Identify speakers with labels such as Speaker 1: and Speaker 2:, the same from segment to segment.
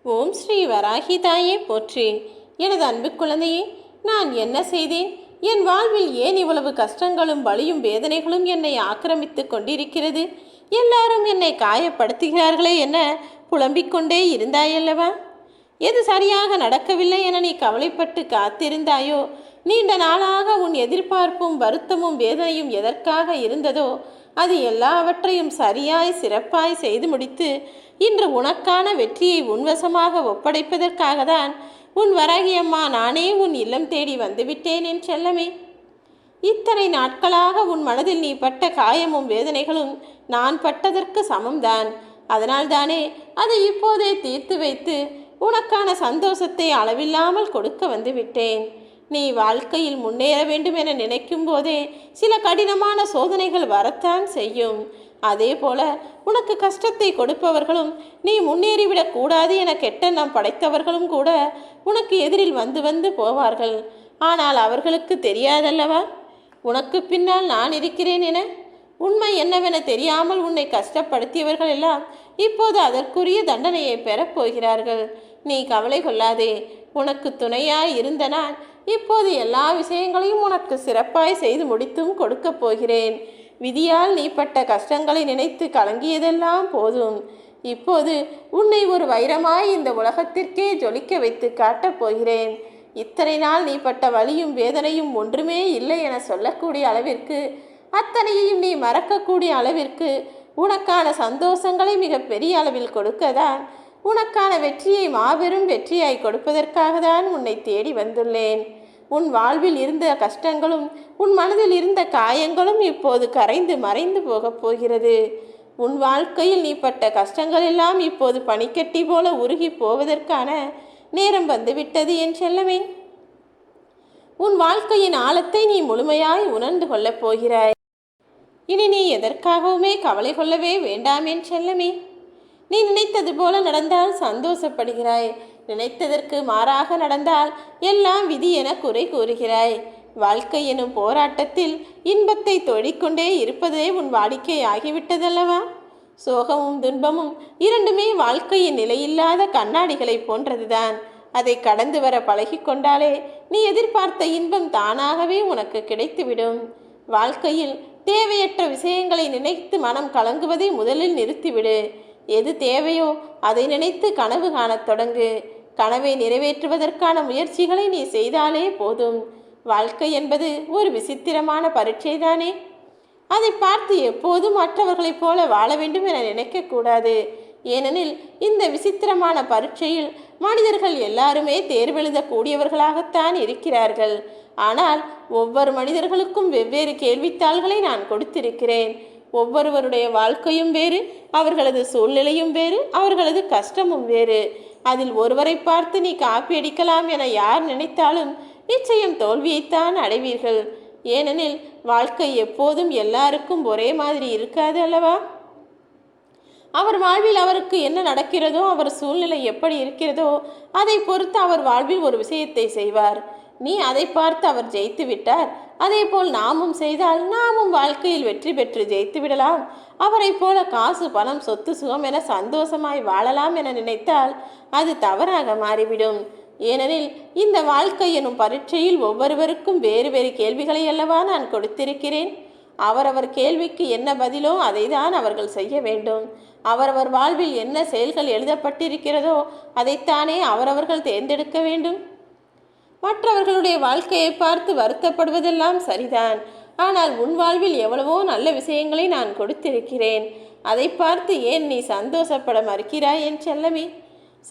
Speaker 1: ஓம் ஸ்ரீ வராகி தாயே போற்றி. எனது அன்பு குழந்தையே, நான் என்ன செய்தேன்? என் வாழ்வில் ஏன் இவ்வளவு கஷ்டங்களும் வலியும் வேதனைகளும் என்னை ஆக்கிரமித்து கொண்டிருக்கிறது? எல்லாரும் என்னை காயப்படுத்துகிறார்களே என புலம்பிக் கொண்டே இருந்தாயல்லவா? எது சரியாக நடக்கவில்லை என நீ கவலைப்பட்டு காத்திருந்தாயோ? நீண்ட நாளாக உன் எதிர்பார்ப்பும் வருத்தமும் வேதனையும் எதற்காக இருந்ததோ அது எல்லாவற்றையும் சரியாய் சிறப்பாய் செய்து முடித்து இன்று உனக்கான வெற்றியை உன்வசமாக ஒப்படைப்பதற்காக தான் உன் வராகியம்மா நானே உன் இல்லம் தேடி வந்துவிட்டேன் என் செல்லமே. இத்தனை நாட்களாக உன் மனதில் நீ பட்ட காயமும் வேதனைகளும் நான் பட்டதற்கு சமம்தான். அதனால்தானே அதை இப்போதே தீர்த்து வைத்து உனக்கான சந்தோஷத்தை அளவில்லாமல் கொடுக்க வந்து விட்டேன். நீ வாழ்க்கையில் முன்னேற வேண்டும் என நினைக்கும் போதே சில கடினமான சோதனைகள் வரத்தான் செய்யும். அதே போல உனக்கு கஷ்டத்தை கொடுப்பவர்களும் நீ முன்னேறிவிடக் கூடாது என கெட்டெண்ணம் படைத்தவர்களும் கூட உனக்கு எதிரில் வந்து வந்து போவார்கள். ஆனால் அவர்களுக்கு தெரியாதல்லவா உனக்கு பின்னால் நான் இருக்கிறேன் என. உண்மை என்னவென தெரியாமல் உன்னை கஷ்டப்படுத்தியவர்கள் எல்லாம் இப்போது அதற்குரிய தண்டனையை பெறப்போகிறார்கள். நீ கவலை கொள்ளாதே. உனக்கு துணையாய் இருந்த நான் இப்போது எல்லா விஷயங்களையும் உனக்கு சிறப்பாய் செய்து முடித்தும் கொடுக்கப் போகிறேன். விதியால் நீ பட்ட கஷ்டங்களை நினைத்து கலங்கியதெல்லாம் போதும். இப்போது உன்னை ஒரு வைரமாய் இந்த உலகத்திற்கே ஜொலிக்க வைத்து காட்டப் போகிறேன். இத்தனை நாள் நீ பட்ட வலியும் வேதனையும் ஒன்றுமே இல்லை என சொல்லக்கூடிய அளவிற்கு, அத்தனையையும் நீ மறக்கக்கூடிய அளவிற்கு உனக்கான சந்தோஷங்களை மிக பெரிய அளவில் கொடுக்கதான், உனக்கான வெற்றியை மாபெரும் வெற்றியாய் கொடுப்பதற்காக தான் உன்னை தேடி வந்துள்ளேன். உன் வாழ்வில் இருந்த கஷ்டங்களும் உன் மனதில் இருந்த காயங்களும் இப்போது கரைந்து மறைந்து போகப் போகிறது. உன் வாழ்க்கையில் நீ பட்ட கஷ்டங்கள் எல்லாம் இப்போது பனிக்கட்டி போல உருகி போவதற்கான நேரம் வந்துவிட்டது என் செல்லமே. உன் வாழ்க்கையின் ஆழத்தை நீ முழுமையாய் உணர்ந்து கொள்ளப் போகிறாய். இனி நீ எதற்காகவுமே கவலை கொள்ளவே வேண்டாம் என் செல்லமே. நீ நினைத்தது போல நடந்தால் சந்தோஷப்படுகிறாய். நினைத்ததற்கு மாறாக நடந்தால் எல்லாம் விதி என குறை கூறுகிறாய். வாழ்க்கை எனும் போராட்டத்தில் இன்பத்தை தொழிற்கொண்டே இருப்பதே உன் வாடிக்கை ஆகிவிட்டதல்லவா? சோகமும் துன்பமும் இரண்டுமே வாழ்க்கையின் நிலையில்லாத கண்ணாடிகளை போன்றதுதான். அதை கடந்து வர பழகி கொண்டாலே நீ எதிர்பார்த்த இன்பம் தானாகவே உனக்கு கிடைத்துவிடும். வாழ்க்கையில் தேவையற்ற விஷயங்களை நினைத்து மனம் கலங்குவதை முதலில் நிறுத்திவிடு. எது தேவையோ அதை நினைத்து கனவு காணத் தொடங்கு. கனவை நிறைவேற்றுவதற்கான முயற்சிகளை நீ செய்தாலே போதும். வாழ்க்கை என்பது ஒரு விசித்திரமான பரீட்சைதானே. அதை பார்த்து எப்போதும் மற்றவர்களைப் போல வாழ வேண்டும் என நினைக்கக்கூடாது. ஏனெனில் இந்த விசித்திரமான பரீட்சையில் மனிதர்கள் எல்லாருமே தேர்வெழுதக்கூடியவர்களாகத்தான் இருக்கிறார்கள். ஆனால் ஒவ்வொரு மனிதர்களுக்கும் வெவ்வேறு கேள்வித்தாள்களை நான் கொடுத்திருக்கிறேன். ஒவ்வொருவருடைய வாழ்க்கையும் வேறு, அவர்களது சூழ்நிலையும் வேறு, அவர்களது கஷ்டமும் வேறு. அதில் ஒருவரை பார்த்து நீ காப்பி அடிக்கலாம் என யார் நினைத்தாலும் நிச்சயம் தோல்வியைத்தான் அடைவீர்கள். ஏனெனில் வாழ்க்கை எப்போதும் எல்லாருக்கும் ஒரே மாதிரி இருக்காது அல்லவா? அவர் வாழ்வில் அவருக்கு என்ன நடக்கிறதோ, அவர் சூழ்நிலை எப்படி இருக்கிறதோ அதை பொறுத்து அவர் வாழ்வில் ஒரு விஷயத்தை செய்வார். நீ அதை பார்த்து அவர் ஜெயித்து விட்டார், அதே போல் நாமும் செய்தால் நாமும் வாழ்க்கையில் வெற்றி பெற்று ஜெயித்து விடலாம். அவரை போல காசு பணம் சொத்து சுகம் என சந்தோஷமாய் வாழலாம் என நினைத்தால் அது தவறாக மாறிவிடும். ஏனெனில் இந்த வாழ்க்கை எனும் பரீட்சையில் ஒவ்வொருவருக்கும் வேறு வேறு கேள்விகளை அல்லவா நான் கொடுத்திருக்கிறேன். அவரவர் கேள்விக்கு என்ன பதிலோ அதை தான் அவர்கள் செய்ய வேண்டும். அவரவர் வாழ்வில் என்ன செயல்கள் எழுதப்பட்டிருக்கிறதோ அதைத்தானே அவரவர்கள் தேர்ந்தெடுக்க வேண்டும். மற்றவர்களுடைய வாழ்க்கையை பார்த்து வருத்தப்படுவதெல்லாம் சரிதான். ஆனால் உன் வாழ்வில் எவ்வளவோ நல்ல விஷயங்களை நான் கொடுத்திருக்கிறேன். அதை பார்த்து ஏன் நீ சந்தோஷப்பட மறுக்கிறாய் என் செல்லமே?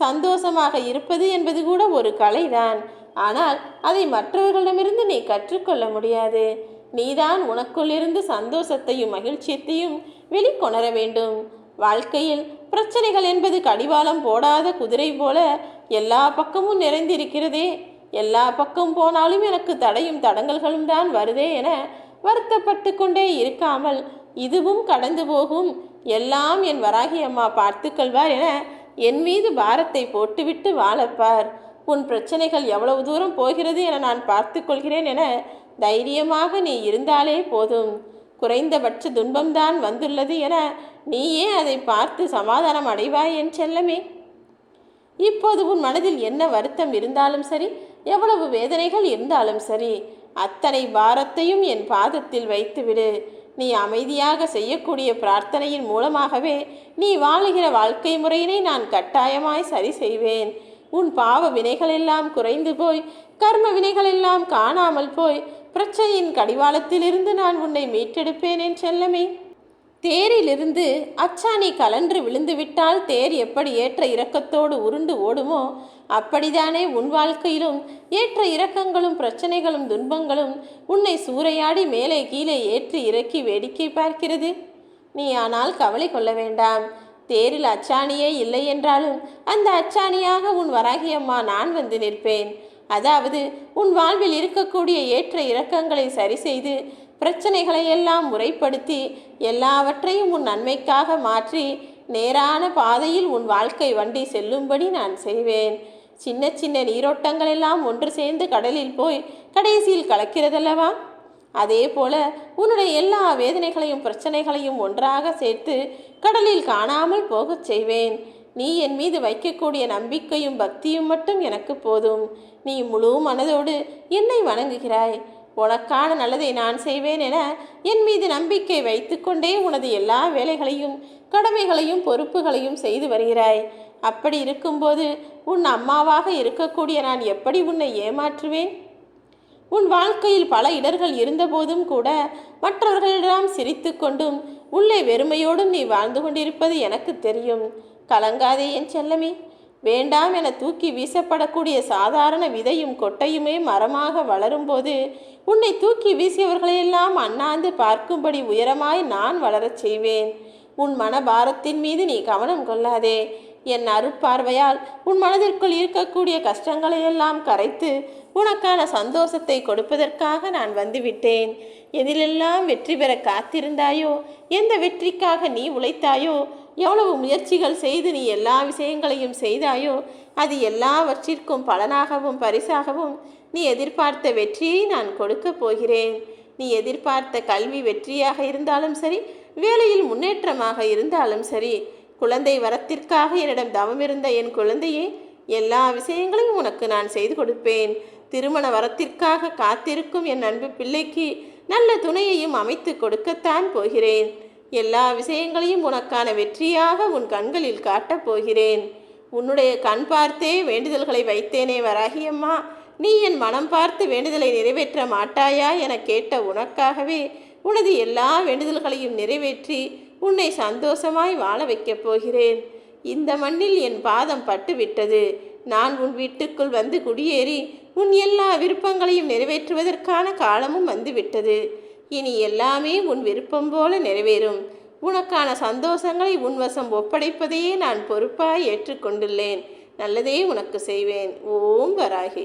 Speaker 1: சந்தோஷமாக இருப்பது என்பது கூட ஒரு கலைதான். ஆனால் அதை மற்றவர்களிடமிருந்து நீ கற்றுக்கொள்ள முடியாது. நீதான் உனக்குள் இருந்து சந்தோஷத்தையும் மகிழ்ச்சியத்தையும் வெளிக்கொணர வேண்டும். வாழ்க்கையில் பிரச்சனைகள் என்பது கடிவாளம் போடாத குதிரை போல எல்லா பக்கமும் நிறைந்திருக்கிறதே. எல்லா பக்கம் போனாலும் எனக்கு தடையும் தடங்கல்களும் தான் வருதே என வருத்தப்பட்டு கொண்டே இருக்காமல், இதுவும் கடந்து போகும், எல்லாம் என் வராகி அம்மா பார்த்து கொள்வார் என என் மீது பாரத்தை போட்டுவிட்டு வாழப்பார். உன் பிரச்சனைகள் எவ்வளவு தூரம் போகிறது என நான் பார்த்து கொள்கிறேன் என தைரியமாக நீ இருந்தாலே போதும். குறைந்தபட்ச துன்பம்தான் வந்துள்ளது என நீயே அதை பார்த்து சமாதானம் அடைவாய் என் செல்லமே. இப்போது உன் மனதில் என்ன வருத்தம் இருந்தாலும் சரி, எவ்வளவு வேதனைகள் இருந்தாலும் சரி, அத்தனை பாரத்தையும் என் பாதத்தில் வைத்துவிடு. நீ அமைதியாக செய்யக்கூடிய பிரார்த்தனையின் மூலமாகவே நீ வாழுகிற வாழ்க்கை முறையினை நான் கட்டாயமாய் சரி செய்வேன். உன் பாவ வினைகளெல்லாம் குறைந்து போய், கர்ம வினைகளெல்லாம் காணாமல் போய், பிரச்சனையின் கடிவாளத்திலிருந்து நான் உன்னை மீட்டெடுப்பேன் என் செல்லமே. தேரிலிருந்து அச்சாணி கலன்று விழுந்துவிட்டால் தேர் எப்படி ஏற்ற இறக்கத்தோடு உருண்டு ஓடுமோ, அப்படித்தானே உன் வாழ்க்கையிலும் ஏற்ற இறக்கங்களும் பிரச்சனைகளும் துன்பங்களும் உன்னை சூறையாடி மேலே கீழே ஏற்றி இறக்கி வேடிக்கை பார்க்கிறது. நீ ஆனால் கவலை கொள்ள வேண்டாம். தேரில் அச்சாணியே இல்லை என்றாலும் அந்த அச்சாணியாக உன் வராகியம்மா நான் வந்து நிற்பேன். அதாவது உன் வாழ்வில் இருக்கக்கூடிய ஏற்ற இறக்கங்களை சரி செய்து, பிரச்சனைகளை எல்லாம் முறைப்படுத்தி, எல்லாவற்றையும் உன் நன்மைக்காக மாற்றி, நேரான பாதையில் உன் வாழ்க்கை வண்டி செல்லும்படி நான் செய்வேன். சின்ன சின்ன நீரோட்டங்கள் எல்லாம் ஒன்று சேர்ந்து கடலில் போய் கடைசியில் கலக்கிறதல்லவா? அதே போல உன்னுடைய எல்லா வேதனைகளையும் பிரச்சனைகளையும் ஒன்றாக சேர்த்து கடலில் காணாமல் போகச் செய்வேன். நீ என் மீது வைக்கக்கூடிய நம்பிக்கையும் பக்தியும் மட்டும் எனக்கு போதும். நீ முழு மனதோடு என்னை வணங்குகிறாய். உனக்கான நல்லதை நான் செய்வேன் என என் மீது நம்பிக்கை வைத்துக்கொண்டே உனது எல்லா வேலைகளையும் கடமைகளையும் பொறுப்புகளையும் செய்து வருகிறாய். அப்படி இருக்கும்போது உன் அம்மாவாக இருக்கக்கூடிய நான் எப்படி உன்னை ஏமாற்றுவேன்? உன் வாழ்க்கையில் பல இடர்கள் இருந்தபோதும் கூட மற்றவர்களிடம் சிரித்து கொண்டும் உள்ளே வெறுமையோடும் நீ வாழ்ந்து கொண்டிருப்பது எனக்கு தெரியும். கலங்காதே என் செல்லமே. வேண்டாம் என தூக்கி வீசப்படக்கூடிய சாதாரண விதையும் கொட்டையுமே மரமாக வளரும்போது உன்னை தூக்கி வீசியவர்களையெல்லாம் அண்ணாந்து பார்க்கும்படி உயரமாய் நான் வளரச் செய்வேன். உன் மனபாரத்தின் மீது நீ கவனம் கொள்ளாதே. என் அருட்பார்வையால் உன் மனதிற்குள் இருக்கக்கூடிய கஷ்டங்களையெல்லாம் கரைத்து உனக்கான சந்தோஷத்தை கொடுப்பதற்காக நான் வந்துவிட்டேன். எதிலெல்லாம் வெற்றி பெற காத்திருந்தாயோ, எந்த வெற்றிக்காக நீ உழைத்தாயோ, எவ்வளவு முயற்சிகள் செய்து நீ எல்லா விஷயங்களையும் செய்தாயோ, அது எல்லாவற்றிற்கும் பலனாகவும் பரிசாகவும் நீ எதிர்பார்த்த வெற்றியை நான் கொடுக்கப் போகிறேன். நீ எதிர்பார்த்த கல்வி வெற்றியாக இருந்தாலும் சரி, வேலையில் முன்னேற்றமாக இருந்தாலும் சரி, குழந்தை வரத்திற்காக என்னிடம் தவம் இருந்த என் குழந்தையே, எல்லா விஷயங்களையும் உனக்கு நான் செய்து கொடுப்பேன். திருமண வரத்திற்காக காத்திருக்கும் என் அன்பு பிள்ளைக்கு நல்ல துணையையும் அமைத்து கொடுக்கத்தான் போகிறேன். எல்லா விஷயங்களையும் உனக்கான வெற்றியாக உன் கண்களில் காட்டப் போகிறேன். உன்னுடைய கண் பார்த்தே வேண்டுதல்களை வைத்தேனே வராகியம்மா, நீ என் மனம் பார்த்து வேண்டுதலை நிறைவேற்ற மாட்டாயா என கேட்ட உனக்காகவே உனது எல்லா வேண்டுதல்களையும் நிறைவேற்றி உன்னை சந்தோஷமாய் வாழ வைக்கப் போகிறேன். இந்த மண்ணில் என் பாதம் பட்டுவிட்டது. நான் உன் வீட்டுக்குள் வந்து குடியேறி உன் எல்லா விருப்பங்களையும் நிறைவேற்றுவதற்கான காலமும் வந்துவிட்டது. இனி எல்லாமே உன் விருப்பம் போல நிறைவேறும். உனக்கான சந்தோஷங்களை உன்வசம் ஒப்படைப்பதையே நான் பொறுப்பாய் ஏற்றுக்கொண்டுள்ளேன். நல்லதே உனக்கு செய்வேன். ஓம் வராகி.